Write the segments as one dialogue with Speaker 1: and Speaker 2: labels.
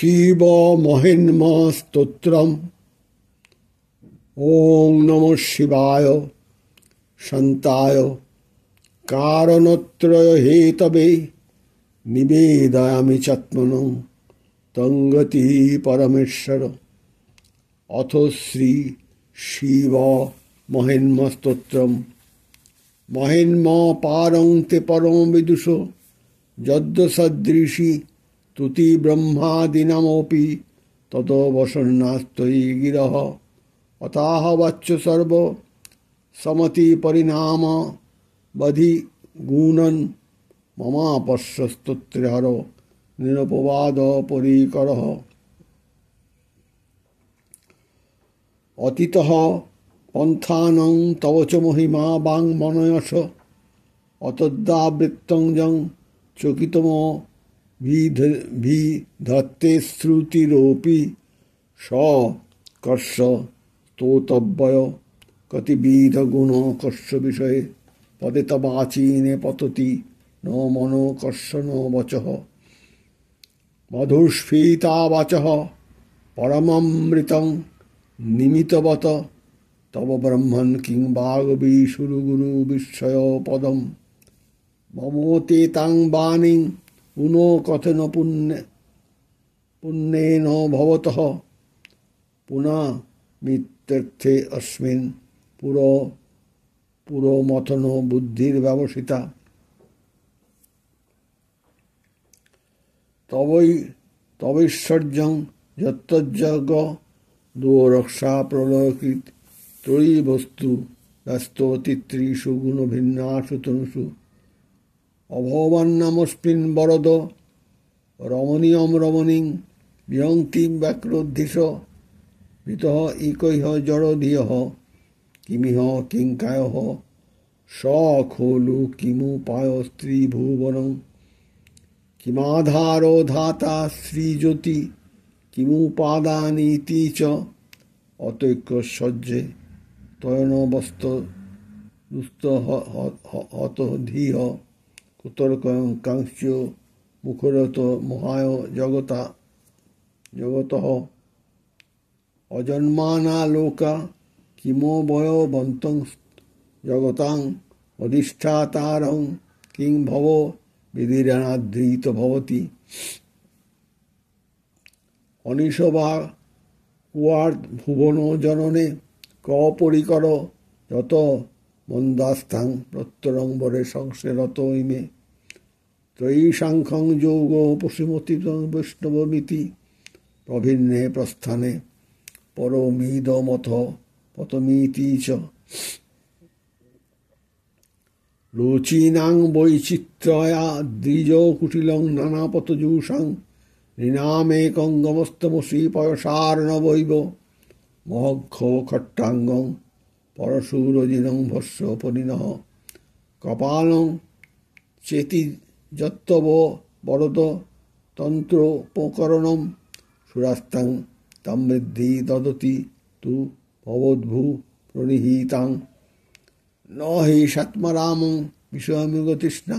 Speaker 1: শিব মহিন্ম স্তোত্রম। ওং নমঃ শিবায় শান্তায় কারণত্রয় হেতবে নিবেদয়ামি চাত্মনং তঙ্গতি পরমেশ্বর। অথ শ্রী শিব মহিন্ম স্তোত্রম। মহিন্ম পারং তে পরম বিদুষ যদ্য সদৃশি তুতি ব্রহ্মাদিনামপি তত বসন্নাস্তয়ি গিরঃ অতাহ বাচ্চ সর্ব সমতি পরিণাম বধি গুণন মমাপস্য স্তোত্রহর নিরপবাদ পরিকরঃ। অতীতঃ পন্থানং তব চ মহিমা বাং মনয়স অতদ্যাবৃত্তং যং চকিতম বিধত্তে শ্রুতিরোপি স কর্ষ স্তোতব্যয় কতিবিধ গুণ কর্ষ বিষয়ে পদে তবাচীনে পততি ন মনো কর্ষ ন বচঃ। মধুস্ফীতা বাচঃ পরমমৃতং নিমিতবত তব ব্রহ্মণ কিং বাগবীশুরু গুরু বিস্ময় পদম। মমোতে তাং বাণীং পুনো কথন পুণ্যেন ভবতঃ পুনামিত্যর্থে অস্মিন পুরোমথন বুদ্ধির ব্যবসিতা। তবৈশ্বর্যং যত্তজ্জগ দুরক্ষা প্রলয়কৃত ত্রয়ী বস্তু ব্যস্ত তিত্রিষু গুণ ভিন্নাসু তনুষু। অভবান্নামস্মিন বরদ রমণীয়ম রমণীং বিহঙ্তি ব্যাক্রোদ্ধিষ ভিতঃ ইকৈহ জড়ধিয়ঃ কিমিহ কিঙ্কায়ঃ স খলু কিমুপায় স্ত্রীভুবনং কিমাধারো ধাতা শ্রীজ্যোতি কিমুপাদানীতি চ অতৈক্যসজ্জে তয়নবস্ত দুস্ত হত ধীহ কুতর্কাংস্য মুখরত মহায় জগতঃ অজন্মানা লোকা কিমো বয়বন্তং জগতাং অধিষ্ঠাতারং কিং ভব বিধিরানাদৃত ভবতি। অনিশবা কুয়ার ভুবন জননে কপরিকর যত মন্দাস্থাং প্রত্যরম্বরে সংসেরত ইমে ত্রয়ী সাংখ্যং যোগ পশুমতি বৈষ্ণবমিতি প্রভিন্নে প্রস্থানে পরমিদমথ পতমিতি চ। রুচীনাং বৈচিত্র্যয়া দ্বিজ কুটিলং নানাপতজুষাং ঋণামেকং গমস্তমসি পয়সার্ণবৈব মহক্ষ খট্টাঙ্গং পরশুরজিনং ভস্য পরিণঃ কপালং চেতি যত্তব বরদ তন্ত্রোপকরণম সুরাস্তাং তামৃদ্ধি দদতি তু ভবদ্ভূ প্রনিহিতাং ন হি সাত্মারামং বিষয়মৃগতৃষ্ণা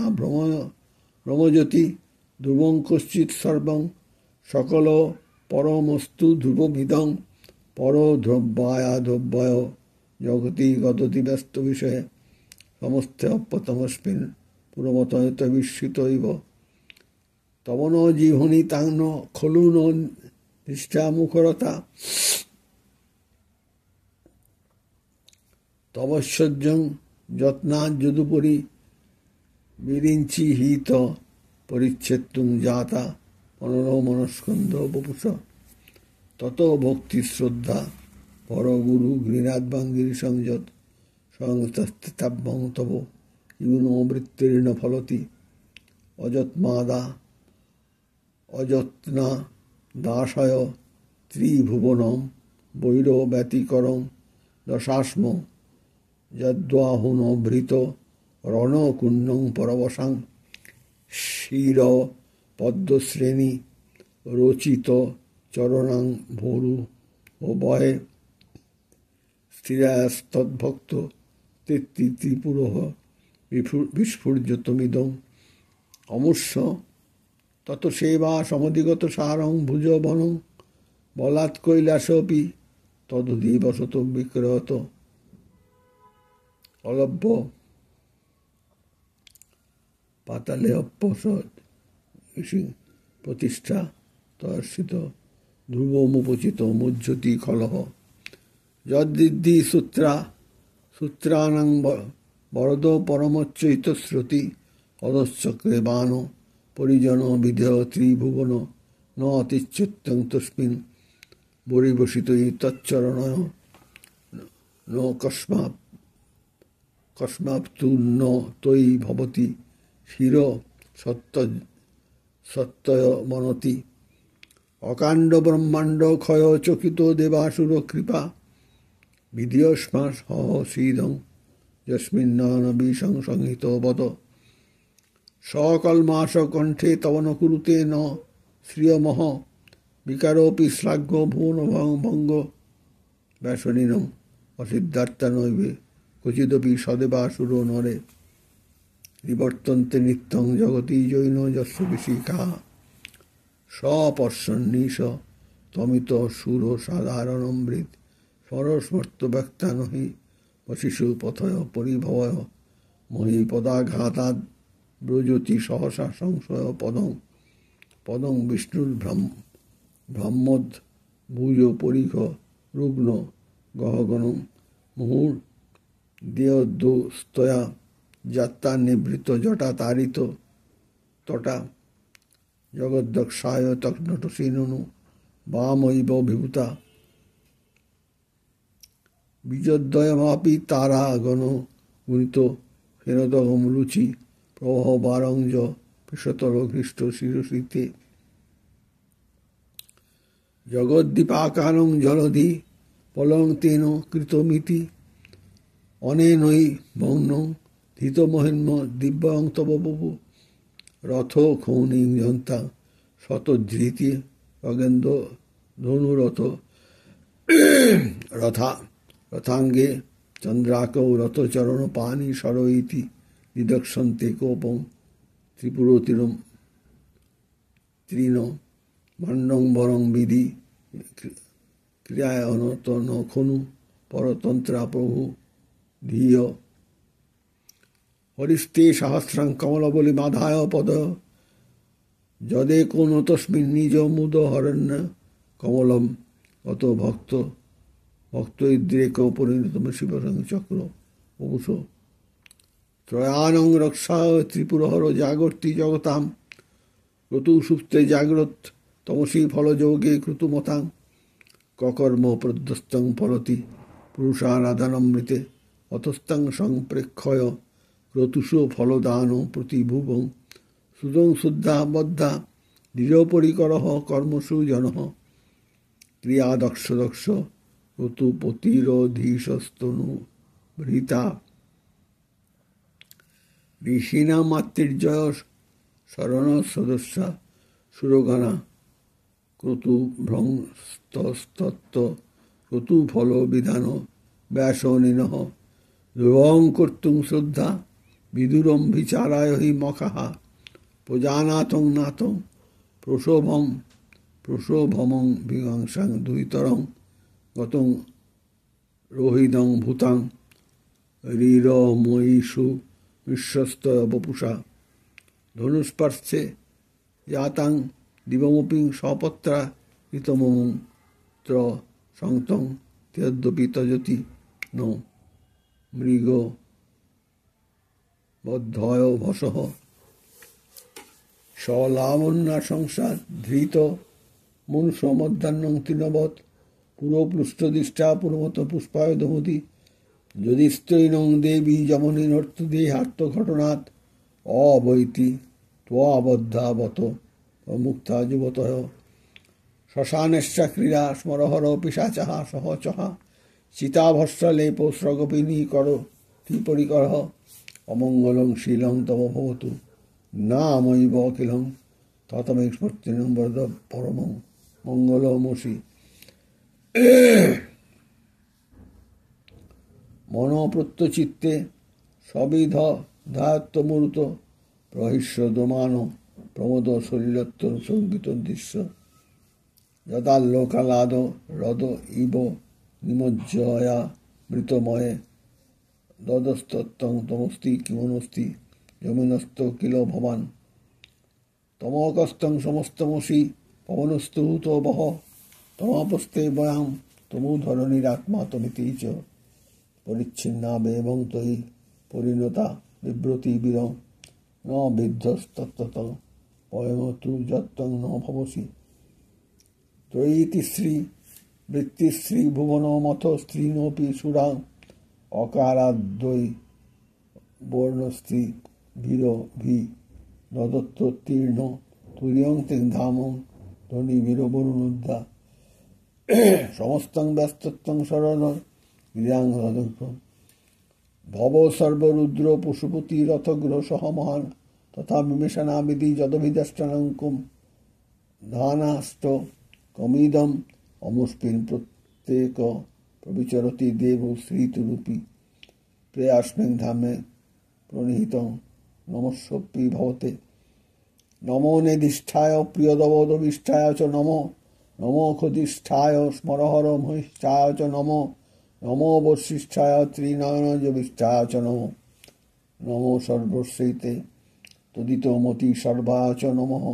Speaker 1: ভ্রমযতি ধ্রুবং কশ্চিৎ সর্বং সকল পরমস্তু ধ্রুবমিদং পরদ্রব্যায়াদ্রব্যায় জগতি গদতি ব্যস্ত বিষয়ে সমস্তে অপ্যতমস্মিন পুরমতয়ত বিস্মিতৈব তব ন জিহ্বনি তাং ন খলু ন নিষ্ঠা মুখরতা তবৈশ্বর্যং যত্নাজ্যদুপরি বিরিঞ্চি হিত পরিচ্ছেত্তুং জাতা মনস্কন্ধ বপুষ তত ভক্তি শ্রদ্ধা পরগুরু গৃণাদ্বাং গিরিসংযত সংস্থাবং তব ইউনবৃত্তির্ন ফলতি অযত্না দাসায় ত্রিভুবনম বৈর ব্যতিকরং দশাস্ম যদ্বাহুনভৃত রণকুণ্ডং পরবশাং শির পদ্মশ্রেণী রচিত চরণাং ভোরু ও বয়ে স্থিরাস্তদ্ভক্ত ত্রিপুরঃ বিস্ফুর্যতমিদং অমূর্ষ তত সেবা সমধিগত সারং ভুজবনং বলাৎ কৈলাসপি তদধিবসত বিক্রয়ত অলভ্য পাতালে অপ্যসদ প্রতিষ্ঠা তর্ষিত ধ্রুবমুপচিত মুজ্জতি খলহ যদ্দিদ্ধি সূত্রাণাং বরদ পরমচ্যৈত শ্রুতি অধশ্চক্রে বাণ পরিজন বিধেয় ত্রিভুবন ন অতিচ্যুত্যং তস্মিন বরিবসিত তচ্চরণয় ন কস্মাপ্তু ন তৈ ভবতি শির সত্যয় মনতি অকাণ্ড ব্রহ্মাণ্ড ক্ষয় চকিত দেবাসুর কৃপা বিধিয়স্মা সহসীদং যস্মিন্নয়ন বিসংসংহিত বদ সকলমাস কণ্ঠে তব ন কুরুতে ন শ্রিয়মহ বিকারোপি শ্লাঘ্য ভুবন ভঙ্গ ব্যাসনীনম অসিদ্ধার্থা নৈবে ক্বচিদপি সদেবাসুর নরে নিবর্তন্তে নিত্যং জগতি জৈন যস্য বিশিকা স্বপর্শন্নিশ তমিত সুর সাধারণমৃত স্মরস্মর্ত ব্যক্তা নহি বশিষু পথয় পরিভবয় মহি পদাঘাতাদ ব্রজতি সহসা সংশয় পদং বিষ্ণুর ব্রহ্মোদ ভুজ পরিখ রুগ্ন গহগণ মুহুর দেয়স্তয়া যাত্রা নিবৃত জটা তারিত তটা জগদ্দক্ষায় তক্নটসীননু বামৈব বিভূতা বীজদ্বয়মাপি তারাগণ গুণিত হেনদগম রুচি প্রবাহ বারঞ্জ পৃষতর ঘৃষ্ট শিরসিতে জগদ্দীপাকারং জলধি পলং তেন কৃতমিতি অনেনৈ মৌনং ধৃতমহিন্ম দিব্যং তব বপু রথ খৌনিং যন্তা শতধৃতি অগেন্দ্র ধনুরথ রথাঙ্গে চন্দ্রাকৌ রথচরণ পানি সরইতি নিদক্ষন্তে কোপং ত্রিপুরতিরম তৃণ মান্ডং বরং বিধি ক্রিয়ায় অনত ন খনু পরতন্ত্রা প্রভু ধীয় হরিস্তে সহস্রাং কমলবলি মাধায় পদ যদে কোন তস্মিন নিজ মুদ হরণ্য কমলম অত ভক্ত ইদ্রেক পরিণতম শিবসং চক্র অবুষ ত্রয়ানং রক্ষা ত্রিপুরহর জাগর্তি জগতাম ঋতু সুপ্তে জাগ্রত তমসী ফলযোগে ক্রতুমতাং ককর্ম প্রদ্যস্তং ফলতি পুরুষারাধনমৃতে অতস্তং সংপ্রেক্ষয় ক্রতুষো ফলদান প্রতিভুবং সুদং শুদ্ধা বদ্ধা দৃঢ়পরিকরঃ কর্মসু জনঃ ক্রিয়াদক্ষ ঋতুপতিরধীশস্তনু ভৃতা ঋষিণা মাতৃর্জয় শরণ সদস্যা সুরগণা ক্রতু ভ্রংস্তস্তত্ত্ব ক্রতু ফল বিধান ব্যাসনিনঃ ধ্রুবং কর্তুং শ্রদ্ধা বিদুরম বিচারায় হি মখাহা প্রজানাথং নাথং প্রসভমং বিগংসাং দুইতরং গতং রোহিদং ভূতাং রিরময়ীষু বিশ্বস্তয় বপুষা ধনুস্পর্শে যাতাং দিবমপি স্বপত্রা ঋতমন্ত্র সংতং তদ্যপি তজতি ন মৃগ বদ্ধয় ভসঃ সলাবণ্যা সংসার ধৃত মনুষ্য মধ্যাহ্নং তৃণবৎ পুরপৃষ্ঠদিষ্ঠা পুরমত পুষ্পায় দমতি যদি স্ত্রৈনং দেবী যমনী নর্তদেহার্থ ঘটনাৎ অবৈতি ত্ববদ্ধাবত মুক্তা যুবতয় শ্মশানেশ্চ ক্রীড়া স্মরহর পিশাচः সহচः চিতাভস্রলেপ স্রগপিনী কর ত্রিপরিকরঃ অমঙ্গলং শীলং তব ভবতু নামৈব অখিলং ততমে স্মৃতিং বরদ পরমং মঙ্গলমসি মনপ্রত্যচিত্তে সবিধ ধাত্তমূর্ত প্রহিষ্যদমান প্রমোদ সলিলত্ব সঙ্গীত দৃশ্য যদাল্লোকালাদ হ্রদ ইব নিমজ্জয়া মৃতময়ে দদস্তত্তং তমস্তি কিমনস্তি যমিনস্ত কিল ভবান তমকস্তং সমস্তমসি পবনস্তু তো বহ তমাপস্তে বয়াম তমু ধরণীরাত্মা তমিতি চ পরিচ্ছিন্না বেবং তৈ পরিণতা বিব্রতি বীর ন বিদ্ধস্তত্তত পয়মতু যত্তং ন ভবসি ত্রয়ীতিশ্রী বৃত্তিশ্রী ভুবন মথ স্ত্রীনোপি সুরা অকারাদ্বৈ বর্ণস্ত্রী ভীর ভি নদত্তোত্তীর্ণ তুর্যং তিং ধামং ধনী বীর বরুণোদ্ধা সমস্তং ব্যস্তত্বং শরণ গৃহাং ভব সর্বরুদ্র পশুপতি রথগ্রহ সহ মহান তথা বিমেষণা বিধি যদভিদষ্টানঙ্কুম ধানাষ্ট কমিদম অমুষ্পিন প্রত্যেক প্রবিচরতি দেব শ্রীতুরূপী প্রেয়াস্মিং ধামে প্রণিহিত নমস্বপি ভবতে নমো নেধিষ্ঠায় প্রিয়দবদবিষ্ঠায় চ নমো নমো ক্ষধিষ্ঠায় স্মরহর মহিষ্ঠায় চ নমো নমো বর্ষিষ্ঠায় ত্রিনয়নজবিষ্ঠায় চ নমো নমো সর্বশ্রীতে তদিতমতি সর্বায় চ নমঃ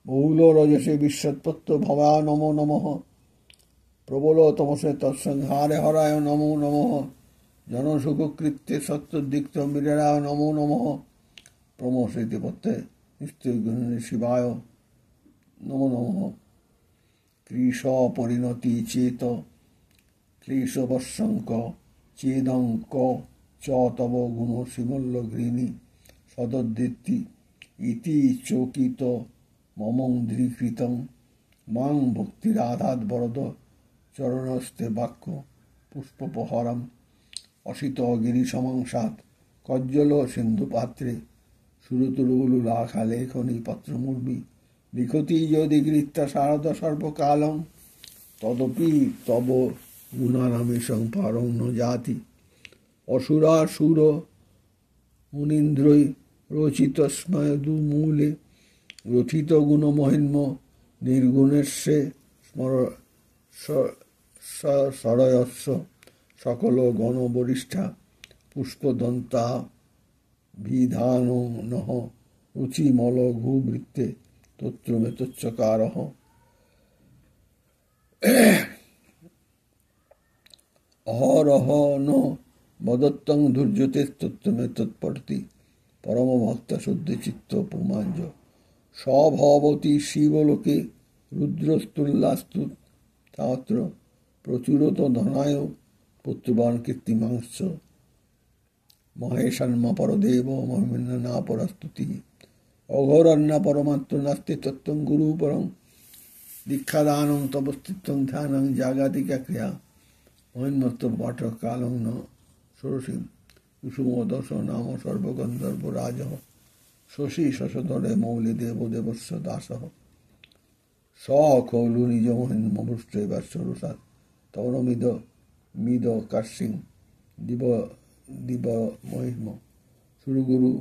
Speaker 1: বহুল রজসে বিশ্বৎপত্ত ভবায় নমো নমঃ প্রবল তমসে তৎসংহারে হরায় নমো নমঃ জনসুখকৃত্যে সত্যদিক্ত মীরায় নমো নমঃ প্রমোষিতে পত্তে নিস্তুগুণে শিবায় নমো নমঃ ক্রীশ পরিণতি চেত ক্লেশবৎসঙ্ক চেদঙ্ক চ তব গুণ শিমল্ল ঘৃণী সদদ্দিতি ইতি চকিত মমন্দ্রীকৃতং মাং ভক্তিরাধাৎ বরদ চরণস্তে বাক্য পুষ্পপহরম অসিত গিরিসমংসাৎ কজ্জল সিন্ধুপাত্রে সুরতুরুলাখা লেখনী পত্রমূর্মি লিখতি যদি গৃহীতা শারদ সর্বকালং তদপি তব গুণানামেশং পারং ন জাতি অসুরাসুর মুনীন্দ্রৈ রচিতস্ময় দুমূলে রথিত গুণমহিম্ন নির্গুণেশ্বরে সরয়স্ব সকল গণবরিষ্ঠা পুষ্পদন্তা বিধান নহ রুচিমল ঘুবৃত্তে তত্রমেতচ্চকারঃ অহরহ ন বদত্তং ধূর্যতে তত্রমেতৎপঠতি পরমভক্ত শুদ্ধচিত্ত পুমাঞ্জ সভবতী শিবলোকে রুদ্রস্তুল্লাস্তু তাত্র প্রচুরত ধনায় পুত্রবান কীর্তিমাংস মহেশান্মা পরদেব মহিমন্না পরস্তুতি অঘোরন্না পরমাত্ম নাস্তি তত্ত্বং গুরু পরং দীক্ষাদানং তপস্তিত্বং ধ্যানং জাগাতিকা ক্রিয়া মহিন্মত্ত পাঠ কালং ন ষোড়শী কুসুমদশ নাম সর্বগন্ধর্ব রাজ শশী শশধরে মৌলি দেব দেবস্য দাস স খৌলু নিজ মহিন্মভুষ্টে বাস্বরুষাৎ তৌরমিদ মিদ কার্ষিং দিব দিব মহিম সুরগুরু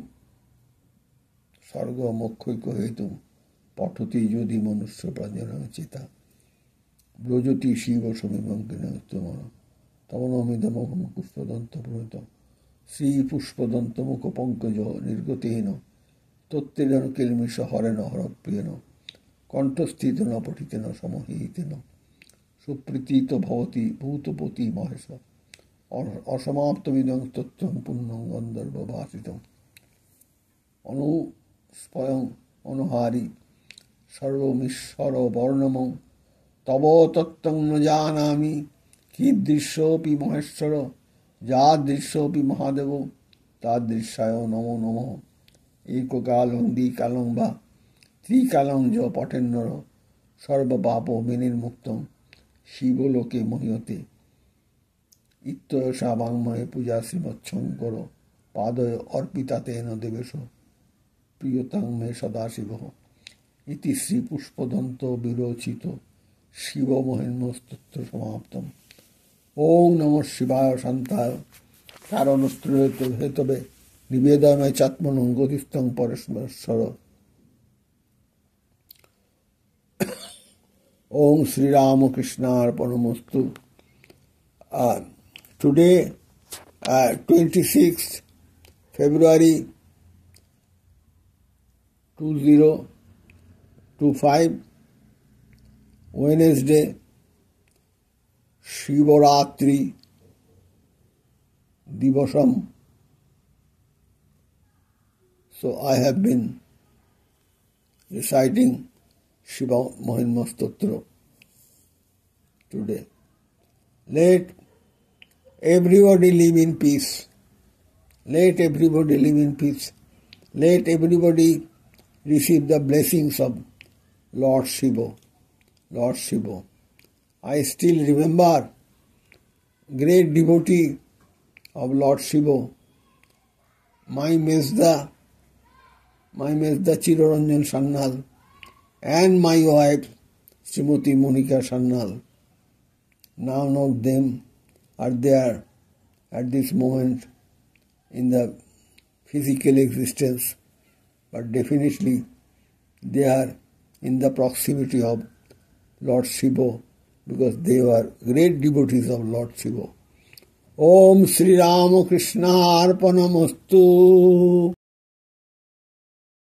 Speaker 1: স্বর্গ মোক্ষৈক্য হেতু পঠতি যদি মনুষ্য প্রাঞ্জনং চেতা ব্রজতি শিব সমীবঙ্কিনম তমনমিদমহম পুষ্পদন্ত প্রহিত শ্রী পুষ্পদন্ত মুখ পঙ্কজ নির্গতেন তত্তেন কিলমিষ হরেন হরপ্রিয়েন কণ্ঠস্থিত ন পঠিতেন সমহিতেন সুপ্রীতিত ভবতি ভূতপতি মহেশ অসমাপ্তমিদং তত্ত্বং পুণ্যং গন্ধর্ব ভাষিতং অনুস্পয়ং অনুহারি সর্বমীশ্বর বর্ণমং তব তত্ত্বং ন জানামি কীদৃশোপি মহেশ্বর যাদৃশোপি মহাদেব তাদৃশায় নমো নমঃ এককালং দ্বিকালং বা ত্রিকালং য পঠেন্নর সর্বপাপ বিনির্মুক্তং শিবলোকে মহীয়তে ইত্যয়সা বাংময়ে পূজা শ্রীমৎশঙ্কর পাদয় অর্পিতা তেন দেবেশ প্রিয়তাং মে সদাশিব ইতি শ্রী পুষ্পদন্ত বিরচিত শিব মহিম্নস্তোত্র সমাপ্তম। ওং নমঃ শিবায় শান্তায় কারণত্র হেতবে নিবেদনয় চাত্মনং গতিস্থং পরমেশ্বর Om Sri Ramakrishna Arpanamostu. Today, 26th February 2025, Wednesday, Shivaratri Divasam. So I have been reciting Shiva Mahima Stotra today. Let everybody live in peace. Let everybody live in peace. Let everybody receive the blessings of Lord Shiva. Lord Shiva. I still remember great devotee of Lord Shiva, my Mezda Chiroranjan Sannal, and my wife Srimati Monika Sannal. None of them are there at this moment in the physical existence, but definitely they are in the proximity of Lord Shiva because they were great devotees of Lord Shiva. Om Sri Ramakrishna Arpanamostu.